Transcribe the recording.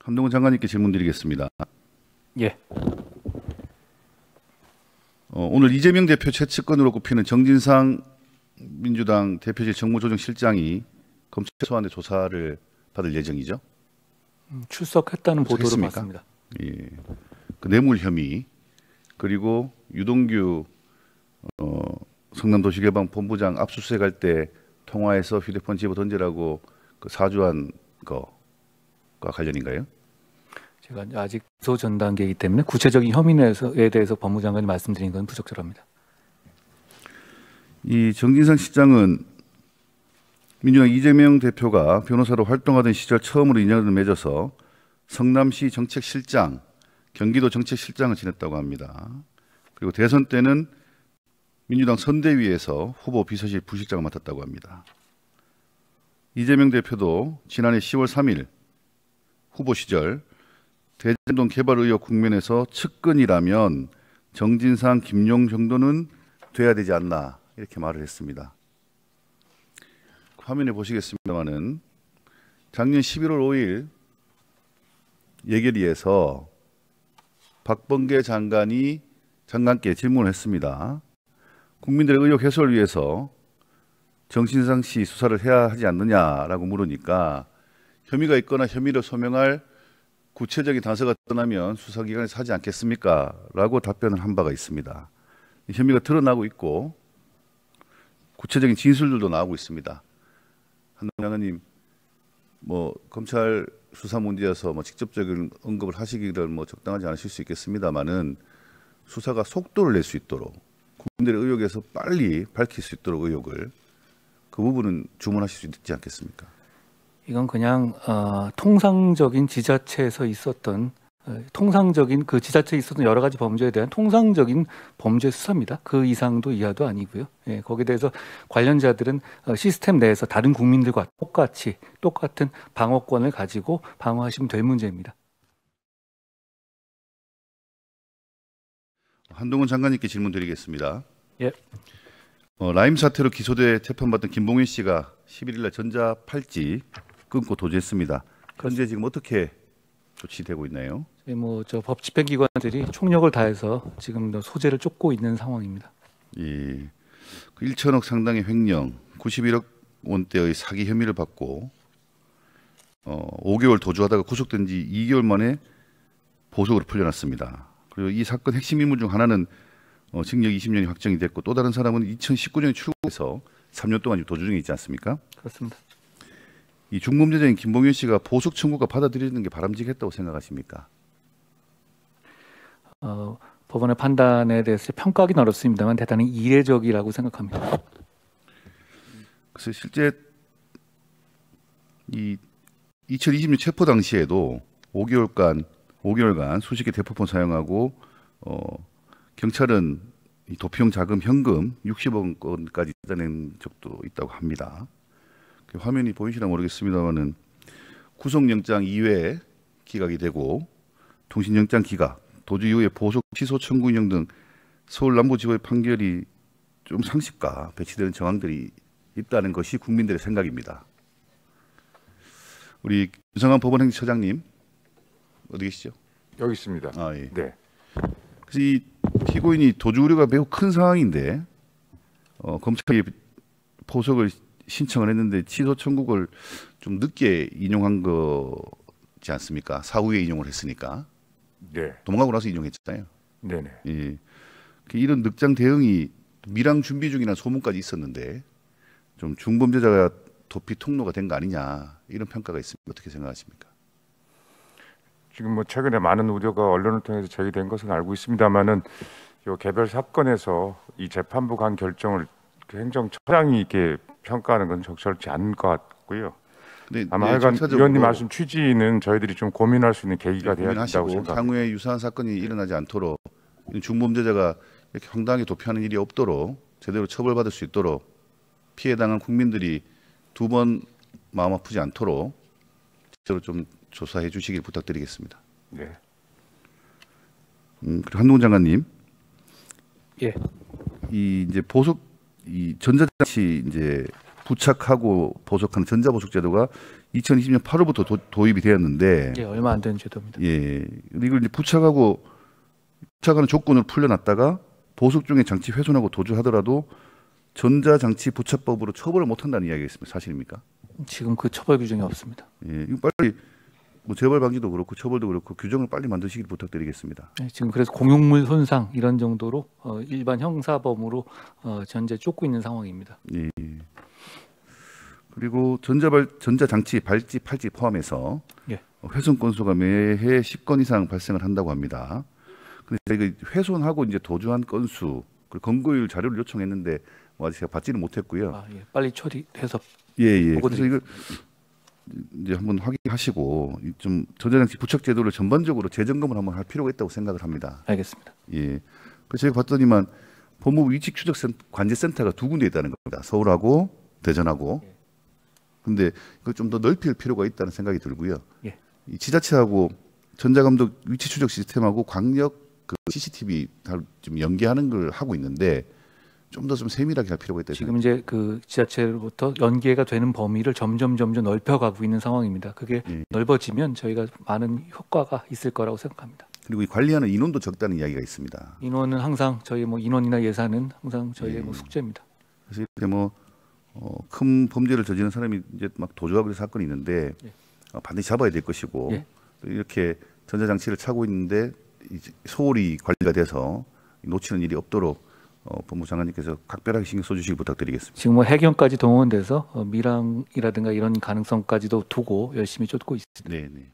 한동훈 장관님께 질문드리겠습니다. 예. 오늘 이재명 대표 최측근으로 꼽히는 정진상 민주당 대표실 정무조정실장이 검찰 소환의 조사를 받을 예정이죠. 출석했다는 보도를 했습니까? 봤습니다. 예. 그 뇌물 혐의 그리고 유동규 성남도시개발본부장 압수수색할 때 통화해서 휴대폰 집어 던지라고 그 사주한 거과 관련인가요? 제가 아직 기소 전 단계이기 때문에 구체적인 혐의에 대해서 법무장관이 말씀드린 건 부적절합니다. 이 정진상 실장은 민주당 이재명 대표가 변호사로 활동하던 시절 처음으로 인연을 맺어서 성남시 정책실장, 경기도 정책실장을 지냈다고 합니다. 그리고 대선 때는 민주당 선대위에서 후보 비서실 부실장을 맡았다고 합니다. 이재명 대표도 지난해 10월 3일 후보 시절 대장동 개발 의혹 국면에서 측근이라면 정진상, 김용 정도는 돼야 되지 않나 이렇게 말을 했습니다. 화면에 보시겠습니다만은 작년 11월 5일 예결위에서 박범계 장관께 질문을 했습니다. 국민들의 의혹 해소를 위해서 정진상 씨 수사를 해야 하지 않느냐라고 물으니까 혐의가 있거나 혐의를 소명할 구체적인 단서가 드러나면 수사기관에서 하지 않겠습니까? 라고 답변을 한 바가 있습니다. 혐의가 드러나고 있고 구체적인 진술들도 나오고 있습니다. 한동훈 장관님, 검찰 수사 문제여서 직접적인 언급을 하시기를 적당하지 않으실 수 있겠습니다만은 수사가 속도를 낼 수 있도록 국민들의 의혹에서 빨리 밝힐 수 있도록 의혹을 그 부분은 주문하실 수 있지 않겠습니까? 이건 그냥 통상적인 지자체에서 있었던 그 지자체에 있었던 여러 가지 범죄에 대한 통상적인 범죄 수사입니다. 그 이상도 이하도 아니고요. 예, 거기에 대해서 관련자들은 시스템 내에서 다른 국민들과 똑같은 방어권을 가지고 방어하시면 될 문제입니다. 한동훈 장관님께 질문드리겠습니다. 예. 라임 사태로 기소돼 재판받던 김봉현 씨가 11일 날 전자 팔찌 끊고 도주했습니다. 현재 지금 어떻게 조치되고 있나요? 법 집행기관들이 총력을 다해서 지금 소재를 쫓고 있는 상황입니다. 예. 그 1천억 상당의 횡령, 91억 원대의 사기 혐의를 받고 5개월 도주하다가 구속된 지 2개월 만에 보석으로 풀려났습니다. 그리고 이 사건 핵심 인물 중 하나는 징역 20년이 확정이 됐고 또 다른 사람은 2019년에 출국해서 3년 동안 도주 중에 있지 않습니까? 그렇습니다. 이 중범죄자인 김봉현 씨가 보석 청구가 받아들이는 게 바람직했다고 생각하십니까? 법원의 판단에 대해서 평가하기는 어렵습니다만 대단히 이례적이라고 생각합니다. 그래서 실제 이 2020년 체포 당시에도 5개월간 수십 개 대포폰 사용하고 경찰은 이 도피용 자금 현금 60억 원까지 찾아낸 적도 있다고 합니다. 화면이 보이시나 모르겠습니다만은 구속영장 이외에 기각이 되고 통신영장 기각, 도주 이후에 보석 취소 청구 인용 등 서울 남부지법의 판결이 좀 상식과 배치되는 정황들이 있다는 것이 국민들의 생각입니다. 우리 윤상환 법원행정처장님 어디 계시죠? 여기 있습니다. 아, 예. 네. 그래서 이 피고인이 도주 우려가 매우 큰 상황인데 검찰이 보석을 신청을 했는데 취소 청구를 좀 늦게 인용한 거지 않습니까? 사후에 인용을 했으니까. 네. 도망가고 나서 인용했잖아요. 네네. 예. 이런 늑장 대응이 밀항 준비 중이라는 소문까지 있었는데 좀 중범죄자가 도피 통로가 된 거 아니냐 이런 평가가 있습니다. 어떻게 생각하십니까? 지금 최근에 많은 우려가 언론을 통해서 제기된 것은 알고 있습니다만은 이 개별 사건에서 이 재판부 간 결정을 행정처장이 이렇게 평가하는 건 적절치 않은 것 같고요. 아마 하여간 의원님 말씀 취지는 저희들이 좀 고민할 수 있는 계기가 돼야 된다고 생각합니다. 향후에 유사한 사건이 일어나지 않도록 중범죄자가 이렇게 황당하게 도피하는 일이 없도록 제대로 처벌받을 수 있도록 피해당한 국민들이 두 번 마음 아프지 않도록 제대로 좀 조사해 주시길 부탁드리겠습니다. 네. 그리고 한동훈 장관님, 예. 이 이제 보석 이 전자장치 이제 부착하고 보석하는 전자보석 제도가 2020년 8월부터 도입이 되었는데, 예, 얼마 안 된 제도입니다. 예, 이걸 이제 부착하는 조건을 풀려놨다가 보석 중에 장치 훼손하고 도주하더라도 전자장치 부착법으로 처벌을 못한다는 이야기가 있습니다. 사실입니까? 지금 그 처벌 규정이 없습니다. 예, 이거 빨리 뭐 재벌 방지도 그렇고 처벌도 그렇고 규정을 빨리 만드시길 부탁드리겠습니다. 네, 지금 그래서 공용물 손상 이런 정도로 일반 형사범으로 현재 쫓고 있는 상황입니다. 예. 그리고 전자장치 발찌, 팔찌 포함해서 예. 훼손 건수가 매해 10건 이상 발생을 한다고 합니다. 근데 저희가 훼손하고 이제 도주한 건수 그리고 검거율 자료를 요청했는데 뭐 아직 제가 받지는 못했고요. 아, 예. 빨리 처리해서 예. 보고 그래서 이거 이제 한번 확인하시고 좀 전자장치 부착 제도를 전반적으로 재점검을 한번 할 필요가 있다고 생각을 합니다. 알겠습니다. 예. 그래서 제가 봤더니만 법무부 위치 추적 관제센터가 2군데 있다는 겁니다. 서울하고 대전하고. 근데 그걸 좀 더 넓힐 필요가 있다는 생각이 들고요. 예. 이 지자체하고 전자감독 위치 추적 시스템하고 광역 그 CCTV 좀 연계하는 걸 하고 있는데 좀 더 좀 세밀하게 할 필요가 있다. 지금 이제 그 지자체로부터 연계가 되는 범위를 점점 넓혀가고 있는 상황입니다. 그게 예. 넓어지면 저희가 많은 효과가 있을 거라고 생각합니다. 그리고 이 관리하는 인원도 적다는 이야기가 있습니다. 인원은 항상 저희 뭐 인원이나 예산은 항상 저희의 뭐 숙제입니다. 그래서 이렇게 큰 범죄를 저지른 사람이 이제 막 도주하고 그런 사건이 있는데 예. 반드시 잡아야 될 것이고 예. 또 이렇게 전자장치를 차고 있는데 소홀히 관리가 돼서 놓치는 일이 없도록 법무부 장관님께서 각별하게 신경 써주시기 부탁드리겠습니다. 지금 뭐 해경까지 동원돼서 밀항이라든가 이런 가능성까지도 두고 열심히 쫓고 있습니다. 네.